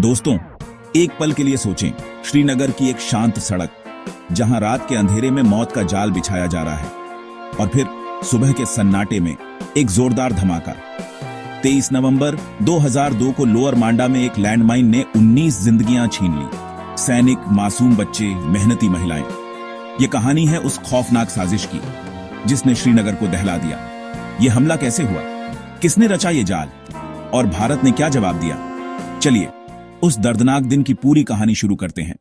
दोस्तों, एक पल के लिए सोचें, श्रीनगर की एक शांत सड़क, जहां रात के अंधेरे में मौत का जाल बिछाया जा रहा है, और फिर सुबह के सन्नाटे में एक जोरदार धमाका। 23 नवंबर 2002 को लोअर मांडा में एक लैंडमाइन ने 19 जिंदगियां छीन ली। सैनिक, मासूम बच्चे, मेहनती महिलाएं। ये कहानी है उस खौफनाक साजिश की जिसने श्रीनगर को दहला दिया। ये हमला कैसे हुआ, किसने रचा ये जाल, और भारत ने क्या जवाब दिया? चलिए उस दर्दनाक दिन की पूरी कहानी शुरू करते हैं।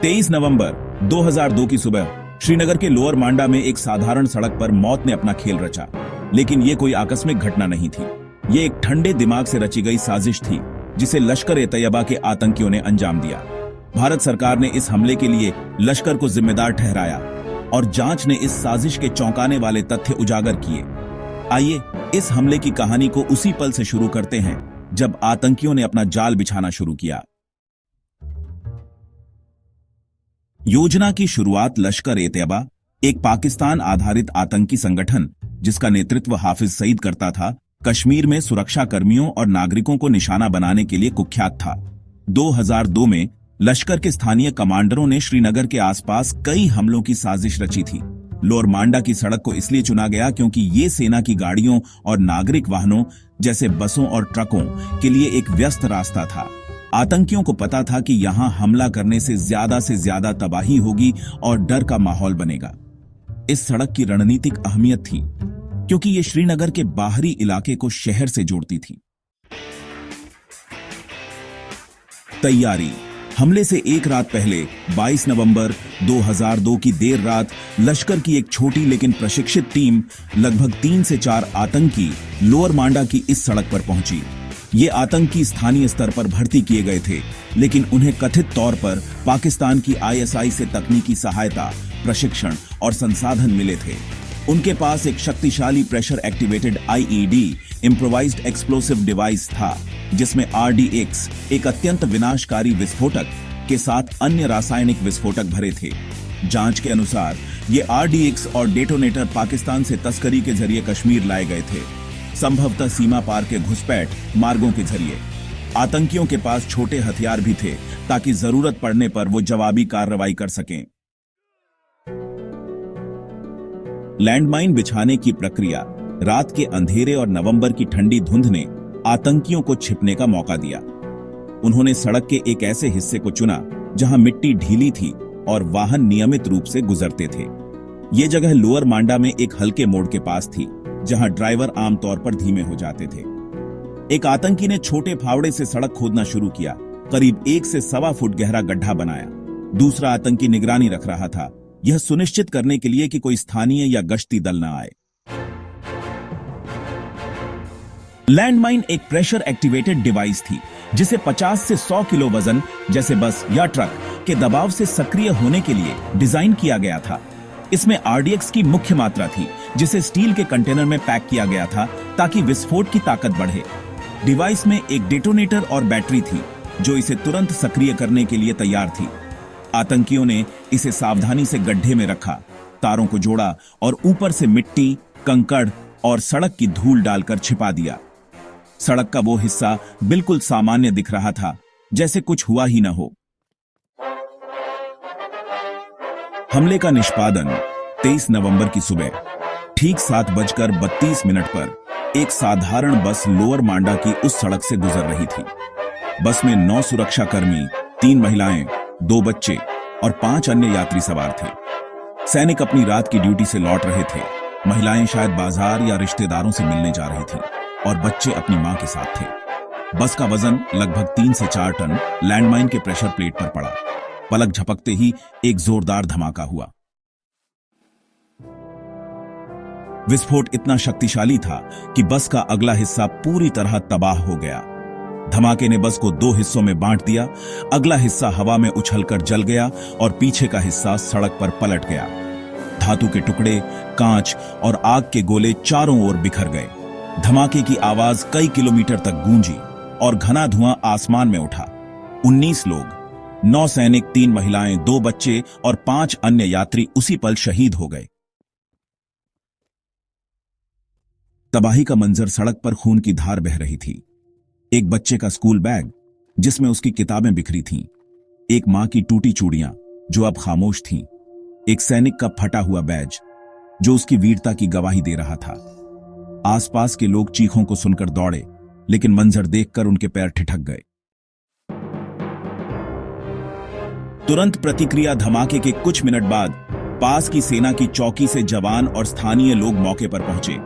23 नवंबर 2002 की सुबह श्रीनगर के लोअर मांडा में एक साधारण सड़क पर मौत ने अपना खेल रचा। लेकिन यह कोई आकस्मिक घटना नहीं थी। यह एक ठंडे दिमाग से रची गई साजिश थी जिसे लश्कर-ए-तैयबा के आतंकियों ने अंजाम दिया। भारत सरकार ने इस हमले के लिए लश्कर को जिम्मेदार ठहराया और जांच ने इस साजिश के चौंकाने वाले तथ्य उजागर किए। आइए इस हमले की कहानी को उसी पल से शुरू करते हैं जब आतंकियों ने अपना जाल बिछाना शुरू किया। योजना की शुरुआत लश्कर-ए-तैयबा, एक पाकिस्तान आधारित आतंकी संगठन जिसका नेतृत्व हाफिज सईद करता था, कश्मीर में सुरक्षा कर्मियों और नागरिकों को निशाना बनाने के लिए कुख्यात था। 2002 में लश्कर के स्थानीय कमांडरों ने श्रीनगर के आसपास कई हमलों की साजिश रची थी। लोअर मांडा की सड़क को इसलिए चुना गया क्योंकि ये सेना की गाड़ियों और नागरिक वाहनों जैसे बसों और ट्रकों के लिए एक व्यस्त रास्ता था। आतंकियों को पता था कि यहां हमला करने से ज्यादा तबाही होगी और डर का माहौल बनेगा। इस सड़क की रणनीतिक अहमियत थी क्योंकि ये श्रीनगर के बाहरी इलाके को शहर से जोड़ती थी। तैयारी। हमले से एक रात पहले 22 नवंबर 2002 की देर रात लश्कर की एक छोटी लेकिन प्रशिक्षित टीम, लगभग 3 से 4 आतंकी लोअर मांडा की इस सड़क पर पहुंची। ये आतंकी स्थानीय स्तर पर भर्ती किए गए थे, लेकिन उन्हें कथित तौर पर पाकिस्तान की आईएसआई से तकनीकी सहायता, प्रशिक्षण और संसाधन मिले थे। उनके पास एक शक्तिशाली pressure activated IED, improvised explosive device था, जिसमें आरडीएक्स, एक अत्यंत विनाशकारी विस्फोटक, के साथ अन्य रासायनिक विस्फोटक भरे थे। जांच के अनुसार ये आरडीएक्स और डेटोनेटर पाकिस्तान से तस्करी के जरिए कश्मीर लाए गए थे, संभवतः सीमा पार के घुसपैठ मार्गों के जरिए। आतंकियों के पास छोटे हथियार भी थे ताकि जरूरत पड़ने पर वो जवाबी कार्रवाई कर सकें। लैंडमाइन बिछाने की प्रक्रिया। रात के अंधेरे और नवंबर की ठंडी धुंध ने आतंकियों को छिपने का मौका दिया। उन्होंने सड़क के एक ऐसे हिस्से को चुना जहां मिट्टी ढीली थी और वाहन नियमित रूप से गुजरते थे। यह जगह लोअर मांडा में एक हल्के मोड़ के पास थी जहां ड्राइवर आमतौर पर धीमे हो जाते थे। एक आतंकी ने छोटे फावड़े से सड़क खोदना शुरू किया, करीब 1 से सवा फुट गहरा गड्ढा बनाया। दूसरा आतंकी निगरानी रख रहा था, यह सुनिश्चित करने के लिए कि कोई स्थानीय या गश्ती दल न आए। लैंडमाइन एक प्रेशर एक्टिवेटेड डिवाइस थी जिसे 50 से 100 किलो वजन, जैसे बस या ट्रक, के दबाव से सक्रिय होने के लिए डिजाइन किया गया था। इसमें आरडीएक्स की मुख्य मात्रा थी जिसे स्टील के कंटेनर में पैक किया गया था ताकि विस्फोट की ताकत बढ़े। डिवाइस में एक डेटोनेटर और बैटरी थी जो इसे तुरंत सक्रिय करने के लिए तैयार थी। आतंकियों ने इसे सावधानी से गड्ढे में रखा, तारों को जोड़ा और ऊपर से मिट्टी, कंकड़ और सड़क की धूल डालकर छिपा दिया। सड़क का वो हिस्सा बिल्कुल सामान्य दिख रहा था, जैसे कुछ हुआ ही न हो। हमले का निष्पादन 23 नवंबर की सुबह ठीक 7:32 पर एक साधारण बस लोअर मांडा की उस सड़क से गुजर रही थी। बस में 9 सुरक्षा कर्मी, 3 महिलाएं, 2 बच्चे और 5 अन्य यात्री सवार थे। सैनिक अपनी रात की ड्यूटी से लौट रहे थे। महिलाएं शायद बाजार या रिश्तेदारों से मिलने जा रही थीं और बच्चे अपनी मां के साथ थे। बस का वजन लगभग 3 से 4 टन लैंडमाइन के प्रेशर प्लेट पर पड़ा। पलक झपकते ही एक जोरदार धमाका हुआ। विस्फोट इतना शक्तिशाली था कि बस का अगला हिस्सा पूरी तरह तबाह हो गया। धमाके ने बस को 2 हिस्सों में बांट दिया। अगला हिस्सा हवा में उछलकर जल गया और पीछे का हिस्सा सड़क पर पलट गया। धातु के टुकड़े, कांच और आग के गोले चारों ओर बिखर गए। धमाके की आवाज कई किलोमीटर तक गूंजी और घना धुआं आसमान में उठा। 19 लोग, 9 सैनिक, 3 महिलाएं, 2 बच्चे और 5 अन्य यात्री उसी पल शहीद हो गए। तबाही का मंजर, सड़क पर खून की धार बह रही थी। एक बच्चे का स्कूल बैग जिसमें उसकी किताबें बिखरी थीं, एक मां की टूटी चूड़ियां जो अब खामोश थीं, एक सैनिक का फटा हुआ बैज जो उसकी वीरता की गवाही दे रहा था। आसपास के लोग चीखों को सुनकर दौड़े, लेकिन मंजर देखकर उनके पैर ठिठक गए। तुरंत प्रतिक्रिया धमाके के कुछ मिनट बाद पास की सेना की चौकी से जवान और स्थानीय लोग मौके पर पहुंचे।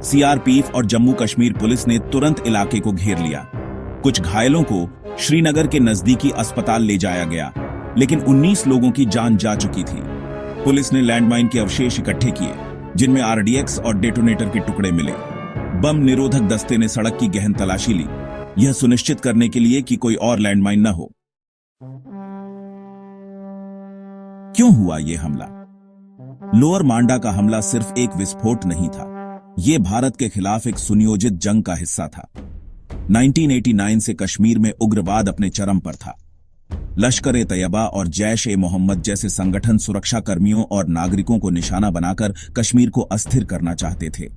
सीआरपीएफ और जम्मू कश्मीर पुलिस ने तुरंत इलाके को घेर लिया। कुछ घायलों को श्रीनगर के नजदीकी अस्पताल ले जाया गया, लेकिन 19 लोगों की जान जा चुकी थी। पुलिस ने लैंडमाइन के अवशेष इकट्ठे किए, जिनमें आरडीएक्स और डेटोनेटर के टुकड़े मिले। बम निरोधक दस्ते ने सड़क की गहन तलाशी ली, यह सुनिश्चित करने के लिए कि कोई और लैंडमाइन न हो। क्यों हुआ यह हमला? लोअर मांडा का हमला सिर्फ एक विस्फोट नहीं था, यह भारत के खिलाफ एक सुनियोजित जंग का हिस्सा था। 1989 से कश्मीर में उग्रवाद अपने चरम पर था। लश्कर ए तैयबा और जैश ए मोहम्मद जैसे संगठन सुरक्षा कर्मियों और नागरिकों को निशाना बनाकर कश्मीर को अस्थिर करना चाहते थे।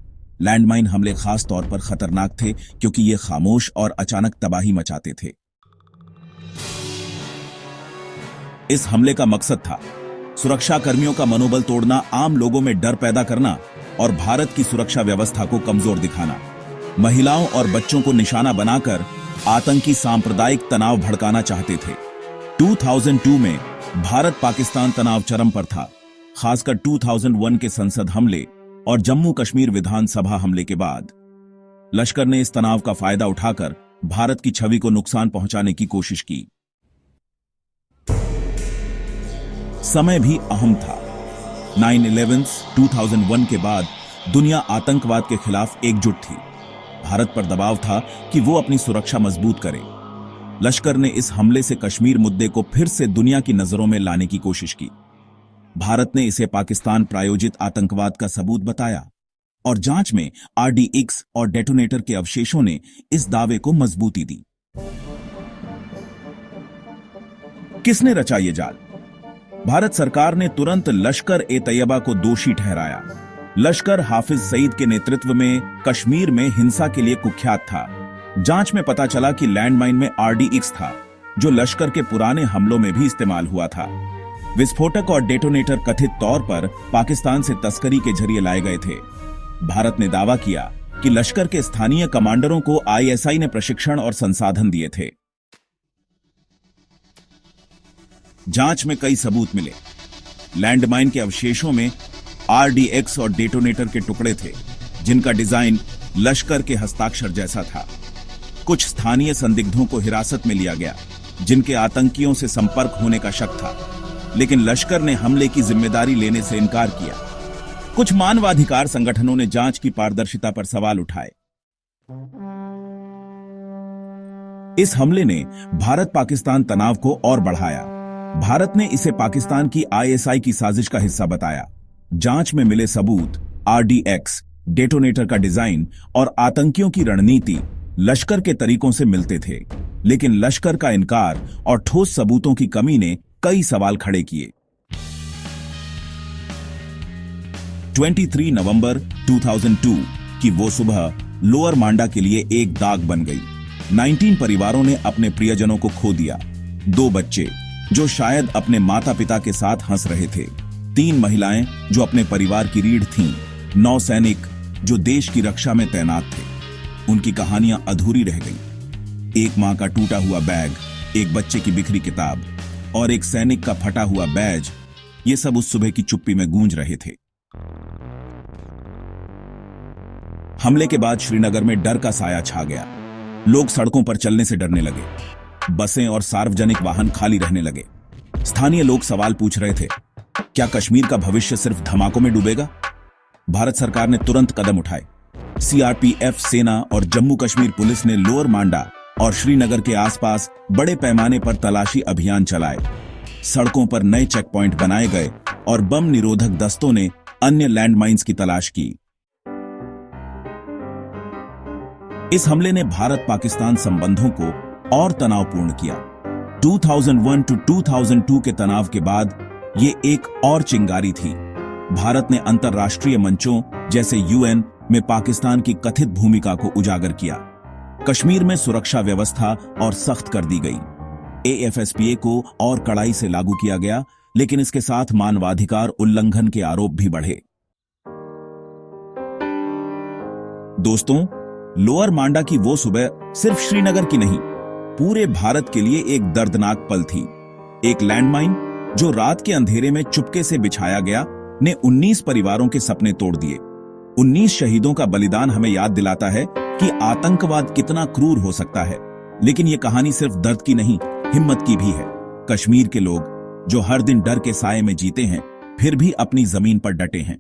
लैंडमाइन हमले खास तौर पर खतरनाक थे क्योंकि ये खामोश और अचानक तबाही मचाते थे। इस हमले का मकसद था सुरक्षा कर्मियों का मनोबल तोड़ना, आम लोगों में डर पैदा करना और भारत की सुरक्षा व्यवस्था को कमजोर दिखाना। महिलाओं और बच्चों को निशाना बनाकर आतंकी सांप्रदायिक तनाव भड़काना चाहते थे। 2002 में भारत पाकिस्तान तनाव चरम पर था, खासकर 2001 के संसद हमले और जम्मू कश्मीर विधानसभा हमले के बाद। लश्कर ने इस तनाव का फायदा उठाकर भारत की छवि को नुकसान पहुंचाने की कोशिश की। समय भी अहम था। 9/11 2001 के बाद दुनिया आतंकवाद के खिलाफ एकजुट थी। भारत पर दबाव था कि वो अपनी सुरक्षा मजबूत करे। लश्कर ने इस हमले से कश्मीर मुद्दे को फिर से दुनिया की नजरों में लाने की कोशिश की। भारत ने इसे पाकिस्तान प्रायोजित आतंकवाद का सबूत बताया और जांच में आरडीएक्स और डेटोनेटर के अवशेषों ने इस दावे को मजबूती दी। किसने रचा ये जाल? भारत सरकार ने तुरंत लश्कर ए तैयबा को दोषी ठहराया। लश्कर हाफिज सईद के नेतृत्व में कश्मीर में हिंसा के लिए कुख्यात था। जांच में पता चला कि लैंडमाइन में आरडीएक्स था, जो लश्कर के पुराने हमलों में भी इस्तेमाल हुआ था। विस्फोटक और डेटोनेटर कथित तौर पर पाकिस्तान से तस्करी के जरिए लाए गए थे। भारत ने दावा किया कि लश्कर के स्थानीय कमांडरों को आईएसआई ने प्रशिक्षण और संसाधन दिए थे। जांच में कई सबूत मिले। लैंडमाइन के अवशेषों में आरडीएक्स और डेटोनेटर के टुकड़े थे, जिनका डिजाइन लश्कर के हस्ताक्षर जैसा था। कुछ स्थानीय संदिग्धों को हिरासत में लिया गया, जिनके आतंकियों से संपर्क होने का शक था, लेकिन लश्कर ने हमले की जिम्मेदारी लेने से इनकार किया। कुछ मानवाधिकार संगठनों ने जांच की पारदर्शिता पर सवाल उठाए। इस हमले ने भारत पाकिस्तान तनाव को और बढ़ाया। भारत ने इसे पाकिस्तान की आईएसआई की साजिश का हिस्सा बताया। जांच में मिले सबूत, आरडीएक्स, डेटोनेटर का डिजाइन और आतंकियों की रणनीति लश्कर के तरीकों से मिलते थे, लेकिन लश्कर का इनकार और ठोस सबूतों की कमी ने कई सवाल खड़े किए। 23 नवंबर 2002 की वो सुबह लोअर मांडा के लिए एक दाग बन गई। 19 परिवारों ने अपने प्रियजनों को खो दिया। 2 बच्चे जो शायद अपने माता पिता के साथ हंस रहे थे, 3 महिलाएं जो अपने परिवार की रीढ़ थीं, 9 सैनिक जो देश की रक्षा में तैनात थे। उनकी कहानियां अधूरी रह गईं। एक मां का टूटा हुआ बैग, एक बच्चे की बिखरी किताब और एक सैनिक का फटा हुआ बैज, ये सब उस सुबह की चुप्पी में गूंज रहे थे। हमले के बाद श्रीनगर में डर का साया छा गया। लोग सड़कों पर चलने से डरने लगे। बसें और सार्वजनिक वाहन खाली रहने लगे। स्थानीय लोग सवाल पूछ रहे थे, क्या कश्मीर का भविष्य सिर्फ धमाकों में डूबेगा? भारत सरकार ने तुरंत कदम उठाए। सीआरपीएफ, सेना और जम्मू कश्मीर पुलिस ने लोअर मांडा और श्रीनगर के आसपास बड़े पैमाने पर तलाशी अभियान चलाए। सड़कों पर नए चेक पॉइंट बनाए गए और बम निरोधक दस्तों ने अन्य लैंडमाइंस की तलाश की। इस हमले ने भारत पाकिस्तान संबंधों को और तनावपूर्ण किया। 2001 to 2002 के तनाव के बाद ये एक और चिंगारी थी। भारत ने अंतर्राष्ट्रीय मंचों जैसे यूएन में पाकिस्तान की कथित भूमिका को उजागर किया। कश्मीर में सुरक्षा व्यवस्था और सख्त कर दी गई। एएफएसपीए को और कड़ाई से लागू किया गया, लेकिन इसके साथ मानवाधिकार उल्लंघन के आरोप भी बढ़े। दोस्तों, लोअर मांडा की वो सुबह सिर्फ श्रीनगर की नहीं, पूरे भारत के लिए एक दर्दनाक पल थी। एक लैंडमाइन जो रात के अंधेरे में चुपके से बिछाया गया ने 19 परिवारों के सपने तोड़ दिए। 19 शहीदों का बलिदान हमें याद दिलाता है कि आतंकवाद कितना क्रूर हो सकता है। लेकिन यह कहानी सिर्फ दर्द की नहीं, हिम्मत की भी है। कश्मीर के लोग जो हर दिन डर के साए में जीते हैं, फिर भी अपनी जमीन पर डटे हैं।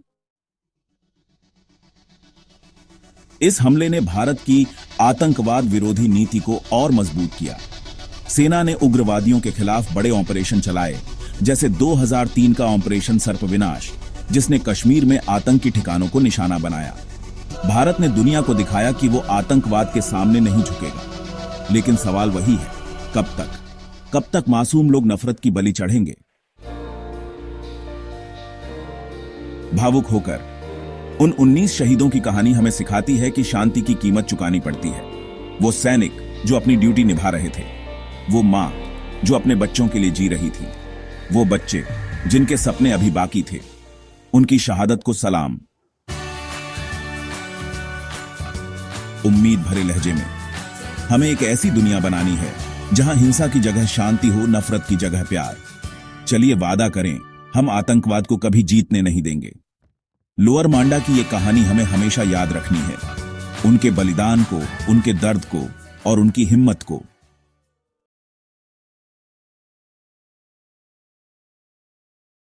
इस हमले ने भारत की आतंकवाद विरोधी नीति को और मजबूत किया। सेना ने उग्रवादियों के खिलाफ बड़े ऑपरेशन चलाए, जैसे 2003 का ऑपरेशन सर्पविनाश, जिसने कश्मीर में आतंकी ठिकानों को निशाना बनाया। भारत ने दुनिया को दिखाया कि वो आतंकवाद के सामने नहीं झुकेगा। लेकिन सवाल वही है, कब तक? कब तक मासूम लोग नफरत की बलि चढ़ेंगे? भावुक होकर उन 19 शहीदों की कहानी हमें सिखाती है कि शांति की कीमत चुकानी पड़ती है। वो सैनिक जो अपनी ड्यूटी निभा रहे थे, वो मां जो अपने बच्चों के लिए जी रही थी, वो बच्चे जिनके सपने अभी बाकी थे, उनकी शहादत को सलाम। उम्मीद भरे लहजे में हमें एक ऐसी दुनिया बनानी है जहां हिंसा की जगह शांति हो, नफरत की जगह प्यार। चलिए वादा करें, हम आतंकवाद को कभी जीतने नहीं देंगे। लोअर मांडा की ये कहानी हमें हमेशा याद रखनी है, उनके बलिदान को, उनके दर्द को और उनकी हिम्मत को।